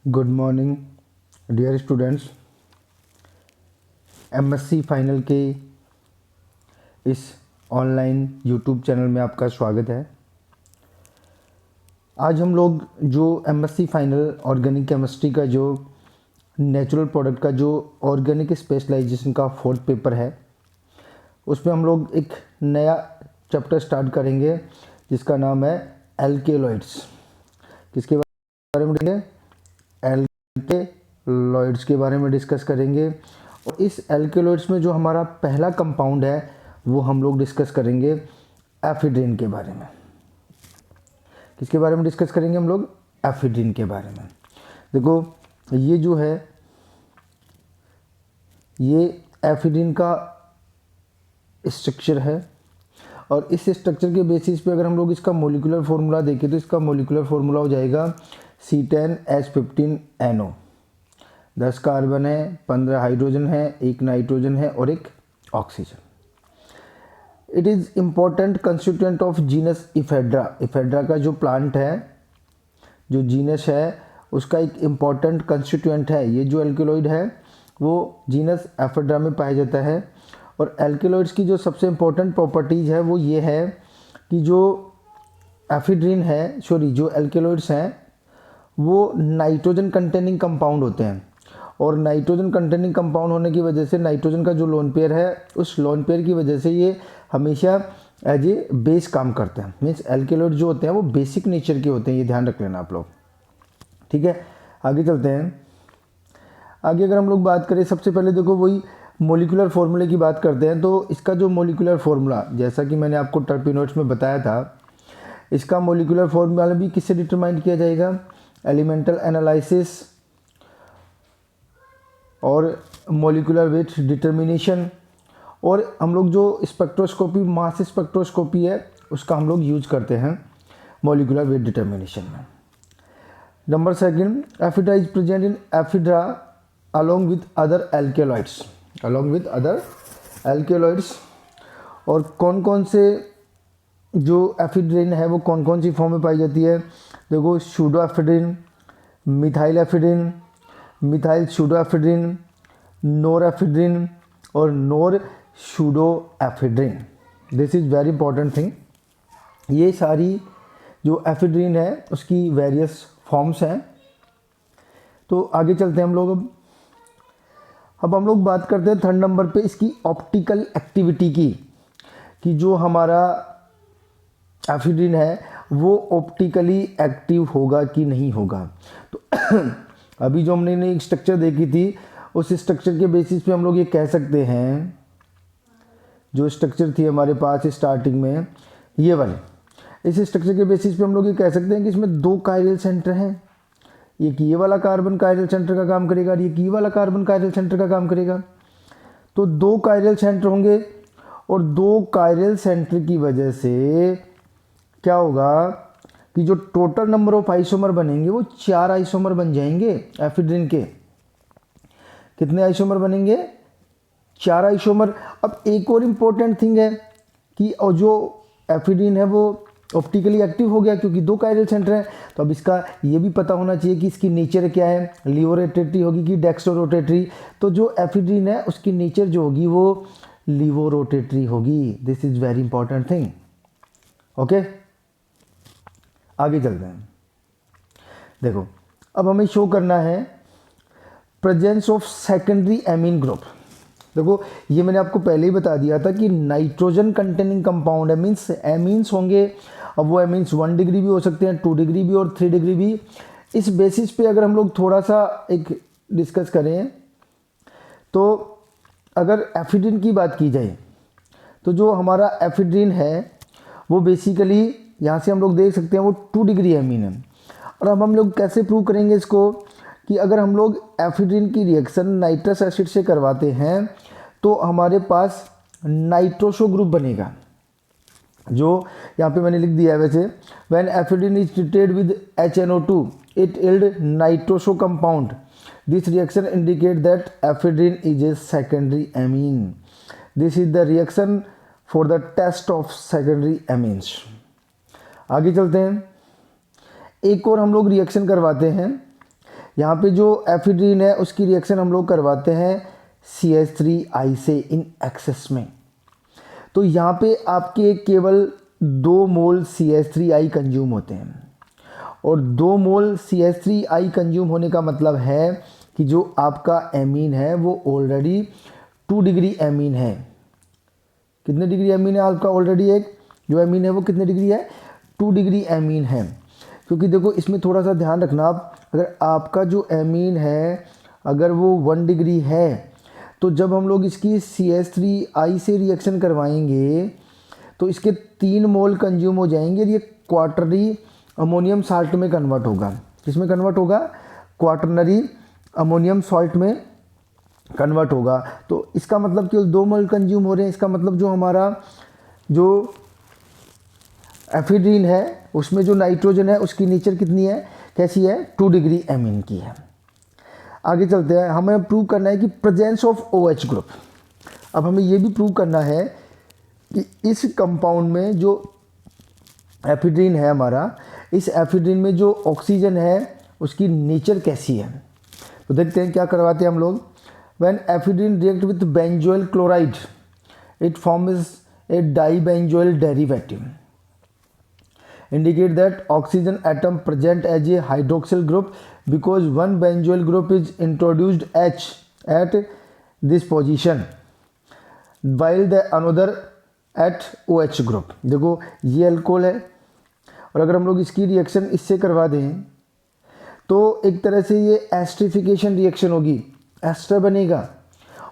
Good morning dear students. MSc final के इस online YouTube channel में आपका स्वागत है। आज हम लोग जो एमएससी फाइनल ऑर्गेनिक केमिस्ट्री का जो नेचुरल प्रोडक्ट का जो ऑर्गेनिक स्पेशलाइजेशन का फोर्थ पेपर है, उसमें हम लोग एक नया चैप्टर स्टार्ट करेंगे जिसका नाम है एल्केलॉइड्स। किसके बारे में करेंगे? एल्केलॉइड्स के बारे में डिस्कस करेंगे। और इस एल्केलॉइड्स में जो हमारा पहला कंपाउंड है वो हम लोग डिस्कस करेंगे एफिड्रिन के बारे में। किसके बारे में डिस्कस करेंगे हम लोग? एफिड्रिन के बारे में। देखो, ये जो है ये एफिड्रिन का स्ट्रक्चर है और इस स्ट्रक्चर के बेसिस पे अगर हम लोग इसका मोलिकुलर फार्मूला देखें तो इसका मोलिकुलर फार्मूला हो जाएगा C10H15NO। 10 कार्बन है, 15 हाइड्रोजन है, 1 नाइट्रोजन है और 1 oxygen. It is important constituent of genus ephedra. Ephedra का जो प्लांट है, जो जीनस है, उसका एक इम्पॉर्टेंट कंस्टिट्यूएंट है। ये जो एल्केलॉइड है वो जीनस एफेड्रा में पाया जाता है। और एल्केलॉइड्स की जो सबसे इम्पोर्टेंट प्रॉपर्टीज़ है वो ये है कि जो एफिड्रिन है, जो एल्केलॉइड्स हैं वो नाइट्रोजन कंटेनिंग कंपाउंड होते हैं। और नाइट्रोजन कंटेनिंग कंपाउंड होने की वजह से नाइट्रोजन का जो लोन पेयर है, उस लोन पेयर की वजह से ये हमेशा एज ए बेस काम करते हैं। मीन्स एल्केलॉइड जो होते हैं वो बेसिक नेचर के होते हैं, ये ध्यान रख लेना आप लोग। ठीक है, आगे चलते हैं। आगे अगर हम लोग बात करें, सबसे पहले देखो वही मोलिकुलर फार्मूले की बात करते हैं। तो इसका जो मोलिकुलर फार्मूला, जैसा कि मैंने आपको टर्पी नोट्स में बताया था, इसका मोलिकुलर फार्मूला भी किससे डिटरमाइन किया जाएगा? एलिमेंटल एनालिसिस और मोलिकुलर वेट डिटर्मिनेशन। और हम लोग जो स्पेक्ट्रोस्कोपी, मास स्पेक्ट्रोस्कोपी है, उसका हम लोग यूज करते हैं मोलिकुलर वेट डिटर्मिनेशन में। Number second, ephedra is present in ephedra along with other alkaloids, along with other alkaloids। और कौन कौन से जो एफिड्रिन है वो कौन कौन सी फॉर्म में पाई जाती है? देखो, pseudo ephedrine, methyl ephedrine, methyl pseudo ephedrine, nor ephedrine और nor pseudo ephedrine. This is very important thing. ये सारी जो एफिड्रिन है उसकी वेरियस फॉर्म्स हैं। तो आगे चलते हैं हम लोग। अब हम लोग बात करते हैं थर्ड नंबर पे इसकी ऑप्टिकल एक्टिविटी की, कि जो हमारा एफिड्रिन है वो ऑप्टिकली एक्टिव होगा कि नहीं होगा। तो अभी जो हमने एक स्ट्रक्चर देखी थी, उस स्ट्रक्चर के बेसिस पे हम लोग ये कह सकते हैं, जो स्ट्रक्चर थी हमारे पास स्टार्टिंग में ये वाले, इस स्ट्रक्चर के बेसिस पे हम लोग ये कह सकते हैं कि इसमें 2 कायरल सेंटर हैं। एक ये वाला कार्बन कायरल सेंटर का काम करेगा और ये वाला कार्बन कायरल सेंटर का काम करेगा। तो 2 कायरल सेंटर होंगे और 2 कायरल सेंटर की वजह से क्या होगा कि जो टोटल नंबर ऑफ आइसोमर बनेंगे वो 4 आइसोमर बन जाएंगे एफिड्रिन के। कितने आइसोमर बनेंगे? 4 आइसोमर। अब एक और इम्पोर्टेंट थिंग है कि और जो एफिड्रिन है वो ऑप्टिकली एक्टिव हो गया क्योंकि 2 कायरल सेंटर हैं। तो अब इसका ये भी पता होना चाहिए कि इसकी नेचर क्या है, लीवो रोटेटरी होगी कि डेक्स्ट्रो रोटेटरी। तो जो एफिड्रिन है उसकी नेचर जो होगी वो लीवो रोटेटरी होगी। This is very important thing. Okay, आगे चलते हैं। देखो, अब हमें शो करना है presence of secondary amine group. देखो, ये मैंने आपको पहले ही बता दिया था कि नाइट्रोजन कंटेनिंग कंपाउंड है, मीन्स एमीन्स होंगे। अब वो एमीन्स 1 डिग्री भी हो सकते हैं, 2 डिग्री भी और 3 डिग्री भी। इस बेसिस पे अगर हम लोग थोड़ा सा एक डिस्कस करें तो अगर एफिड्रिन की बात की जाए तो जो हमारा एफिड्रिन है वो बेसिकली यहाँ से हम लोग देख सकते हैं वो 2 डिग्री एमीन है। और अब हम लोग कैसे प्रूव करेंगे इसको कि अगर हम लोग एफिड्रिन की रिएक्शन नाइट्रस एसिड से करवाते हैं तो हमारे पास नाइट्रोसो ग्रुप बनेगा, जो यहाँ पे मैंने लिख दिया है। वैसे when ephedrine is treated with HNO2 it yield nitroso compound. This reaction indicate that ephedrine is a secondary amine. This is the reaction for the test of secondary amines. आगे चलते हैं। एक और हम लोग रिएक्शन करवाते हैं, यहाँ पे जो एफिड्रीन है उसकी रिएक्शन हम लोग करवाते हैं CH3I से इन एक्सेस में। तो यहाँ पे आपके केवल 2 मोल CH3I कंज्यूम होते हैं, और 2 मोल CH3I कंज्यूम होने का मतलब है कि जो आपका एमीन है वो ऑलरेडी 2 डिग्री एमीन है। कितने डिग्री एमीन है आपका ऑलरेडी? एक जो एमीन है वो कितने डिग्री है? 2 डिग्री एमीन है। क्योंकि देखो इसमें थोड़ा सा ध्यान रखना आप, अगर आपका जो एमीन है अगर वो 1 डिग्री है तो जब हम लोग इसकी CH3I से रिएक्शन करवाएंगे तो इसके 3 मोल कंज्यूम हो जाएंगे, ये क्वार्टरली अमोनियम साल्ट में कन्वर्ट होगा। किसमें कन्वर्ट होगा? क्वार्टरनरी अमोनियम सॉल्ट में कन्वर्ट होगा। तो इसका मतलब केवल 2 मोल कंज्यूम हो रहे हैं। इसका मतलब जो हमारा जो एफिड्रीन है उसमें जो नाइट्रोजन है उसकी नेचर कितनी है, कैसी है? 2 डिग्री एमीन की है। आगे चलते हैं, हमें प्रूव करना है कि प्रेजेंस ऑफ OH ग्रुप। अब हमें ये भी प्रूव करना है कि इस कंपाउंड में जो एफिड्रीन है हमारा, इस एफिड्रीन में जो ऑक्सीजन है उसकी नेचर कैसी है। तो देखते हैं क्या करवाते हैं हम लोग। When ephedrine react with benzoyl chloride it forms a dibenzoyl derivative indicate that oxygen atom present as a hydroxyl group because one benzoyl group is introduced H at this position while the another at OH group। देखो ये alcohol है और अगर हम लोग इसकी reaction इससे करवा दें तो एक तरह से ये एस्टरिफिकेशन रिएक्शन होगी, एस्टर बनेगा।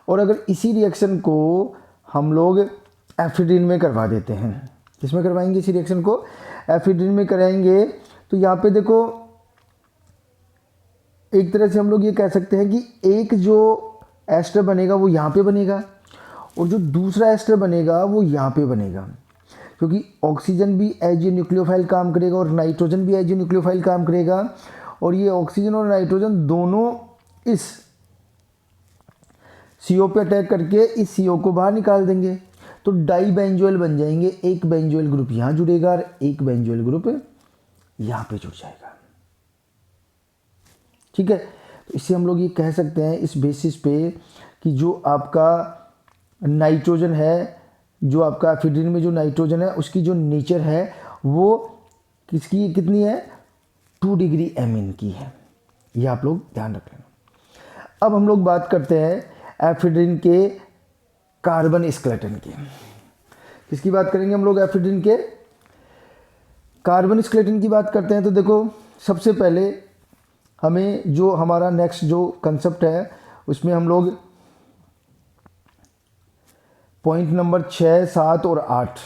और अगर इसी रिएक्शन को हम लोग एफिड्रीन में करवा देते हैं, किसमें करवाएंगे? इसी रिएक्शन को एफिड्रीन में कराएंगे तो यहाँ पे देखो एक तरह से हम लोग ये कह सकते हैं कि एक जो एस्टर बनेगा वो यहाँ पे बनेगा और जो दूसरा एस्टर बनेगा वो यहाँ पे बनेगा, क्योंकि ऑक्सीजन भी एज ए न्यूक्लियोफाइल काम करेगा और नाइट्रोजन भी एज ए न्यूक्लियोफाइल काम करेगा। और ये ऑक्सीजन और नाइट्रोजन दोनों इस CO पे अटैक करके इस CO को बाहर निकाल देंगे तो डाई बेंजोइल बन जाएंगे। एक बेंजोइल ग्रुप यहाँ जुड़ेगा और एक बेंजोइल ग्रुप यहाँ पे जुड़ जाएगा। ठीक है, तो इससे हम लोग ये कह सकते हैं इस बेसिस पे कि जो आपका नाइट्रोजन है, जो आपका एफिड्रीन में जो नाइट्रोजन है उसकी जो नेचर है वो किसकी कितनी है? 2 डिग्री एमीन की है। ये आप लोग ध्यान रख लेना। अब हम लोग बात करते हैं एफिड्रीन के कार्बन स्केलेटन की। किसकी बात करेंगे हम लोग? एफिड्रीन के कार्बन स्केलेटन की बात करते हैं। तो देखो सबसे पहले हमें जो हमारा नेक्स्ट जो कंसेप्ट है उसमें हम लोग पॉइंट नंबर 6, 7 और 8,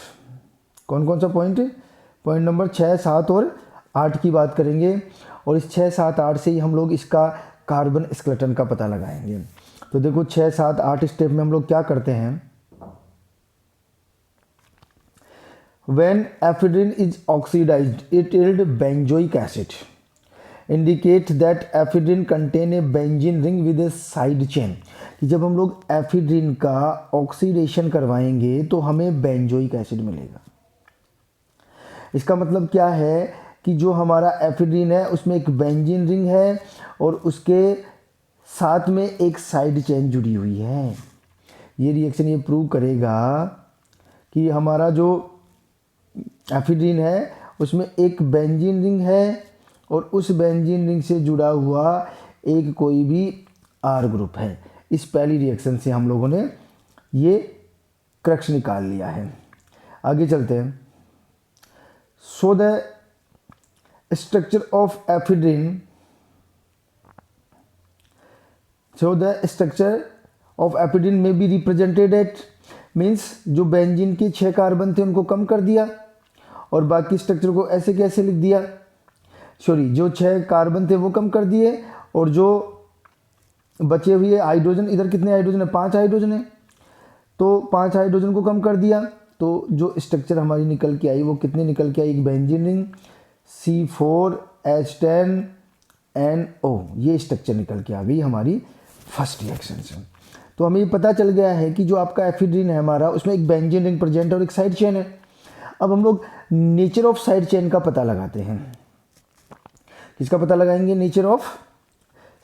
कौन कौन सा पॉइंट? पॉइंट नंबर 6, 7 और 8 की बात करेंगे और इस 6, 7, 8 से ही हम लोग इसका कार्बन स्केलेटन का पता लगाएंगे। तो देखो 6, 7, 8 स्टेप में हम लोग क्या करते हैं। When ephedrine is oxidized, it yield benzoic acid. Indicate that ephedrine contain a benzene ring with a side chain। कि जब हम लोग एफिड्रीन का ऑक्सीडेशन करवाएंगे तो हमें बेंजोइक एसिड मिलेगा। इसका मतलब क्या है कि जो हमारा एफिड्रीन है उसमें एक बेंजीन रिंग है और उसके साथ में एक साइड चेन जुड़ी हुई है। ये रिएक्शन ये प्रूव करेगा कि हमारा जो एफिड्रीन है उसमें एक बेंजीन रिंग है और उस बेंजीन रिंग से जुड़ा हुआ एक कोई भी R ग्रुप है। इस पहली रिएक्शन से हम लोगों ने ये क्रक्स निकाल लिया है। आगे चलते हैं। So the structure of ephedrine, so the structure of ephedrine में बी रिप्रेजेंटेड एट, मीन्स जो बेंजीन के 6 कार्बन थे उनको कम कर दिया और बाकी स्ट्रक्चर को ऐसे कैसे लिख दिया, सॉरी जो 6 कार्बन थे वो कम कर दिए और जो बचे हुए हाइड्रोजन, इधर कितने हाइड्रोजन है? 5 हाइड्रोजन है, तो 5 हाइड्रोजन को कम कर दिया। तो जो स्ट्रक्चर हमारी निकल के आई वो कितनी निकल के आई? एक बेंजीन रिंग C4H10NO, ये स्ट्रक्चर निकल के आ गई हमारी फर्स्ट रिएक्शन से। तो हमें ये पता चल गया है कि जो आपका एफिड्रीन है हमारा उसमें एक बेंजीन रिंग प्रेजेंट और एक साइड चेन है। अब हम लोग नेचर ऑफ साइड चेन का पता लगाते हैं। किसका पता लगाएंगे? नेचर ऑफ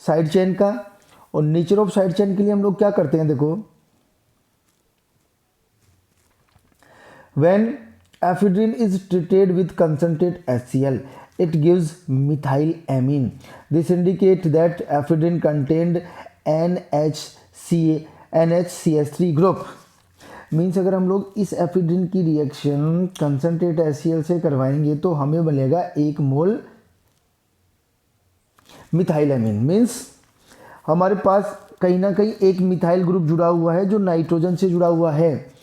साइड चेन का। और नेचर ऑफ साइड चेन के लिए हम लोग क्या करते हैं, देखो, when ephedrine is treated with concentrate HCl it gives methylamine. This indicate that ephedrine contained NHCH3 group. Means अगर हम लोग इस एफिड्रिन की रिएक्शन कंसंट्रेट HCl से करवाएंगे तो हमें बनेगा 1 मोल मिथाइलएमीन। मीन्स हमारे पास कहीं ना कहीं एक मिथाइल ग्रुप जुड़ा हुआ है जो नाइट्रोजन से जुड़ा हुआ है,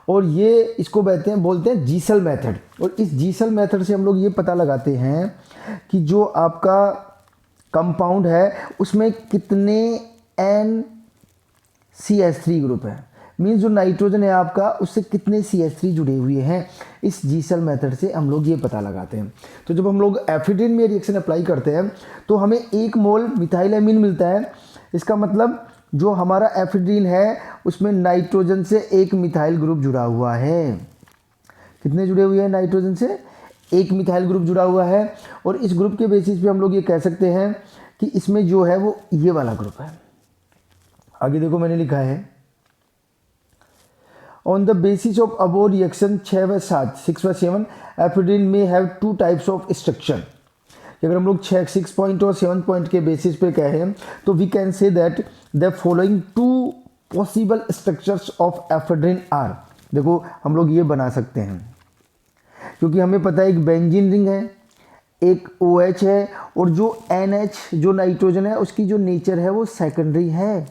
और ये इसको बोलते हैं जीसल मेथड। और इस जीसल मेथड से हम लोग ये पता लगाते हैं कि जो आपका कंपाउंड है उसमें कितने NCH3 ग्रुप है। मीन्स जो नाइट्रोजन है आपका उससे कितने CH3 जुड़े हुए हैं। इस जीसल मेथड से हम लोग ये पता लगाते हैं। तो जब हम लोग एफिड्रिन में रिएक्शन अप्लाई करते हैं तो हमें 1 मोल मिथाइलएमीन मिलता है। इसका मतलब जो हमारा एफिड्रिन है उसमें नाइट्रोजन से 1 मिथाइल ग्रुप जुड़ा हुआ है। कितने जुड़े हुए हैं नाइट्रोजन से? 1 मिथाइल ग्रुप जुड़ा हुआ है। और इस ग्रुप के बेसिस पे हम लोग ये कह सकते हैं कि इसमें जो है वो ये वाला ग्रुप है। आगे देखो मैंने लिखा है, on the basis of above reaction 6 व 7 6 व 7 एफिड्रिन में हैव 2 टाइप्स ऑफ स्ट्रक्चर। अगर हम लोग 6 पॉइंट और 7 पॉइंट के बेसिस पे कहें तो we can say that the following 2 possible structures of ephedrine are. देखो हम लोग ये बना सकते हैं क्योंकि हमें पता है एक बेंजीन रिंग है, एक OH है, और जो NH जो नाइट्रोजन है उसकी जो नेचर है वो सेकेंडरी है।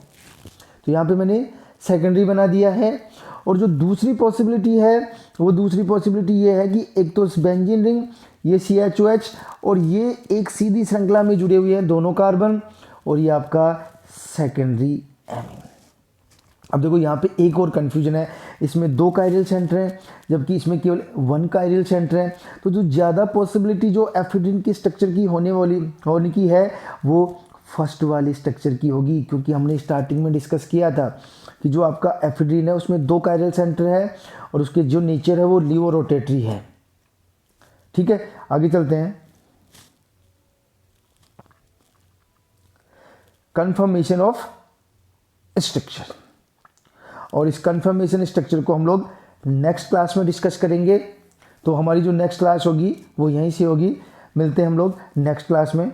तो यहाँ पे मैंने सेकेंडरी बना दिया है। और जो दूसरी पॉसिबिलिटी है वो दूसरी पॉसिबिलिटी ये है कि एक तो बेंजीन रिंग, ये CHOH, और ये एक सीधी श्रृंखला में जुड़े हुए हैं दोनों कार्बन, और ये आपका सेकेंडरी एमीन। अब देखो यहाँ पे एक और कन्फ्यूजन है, इसमें 2 कायरल सेंटर हैं जबकि इसमें केवल 1 कायरल सेंटर है। तो जो ज़्यादा पॉसिबिलिटी जो एफिड्रिन की स्ट्रक्चर की होने की है वो फर्स्ट वाली स्ट्रक्चर की होगी, क्योंकि हमने स्टार्टिंग में डिस्कस किया था कि जो आपका एफिड्रिन है उसमें 2 कायरल सेंटर है और उसके जो नेचर है वो लीवो रोटेटरी है। ठीक है, आगे चलते हैं। कन्फर्मेशन ऑफ स्ट्रक्चर, और इस कन्फर्मेशन स्ट्रक्चर को हम लोग नेक्स्ट क्लास में डिस्कस करेंगे। तो हमारी जो नेक्स्ट क्लास होगी वो यहीं से होगी। मिलते हैं हम लोग नेक्स्ट क्लास में।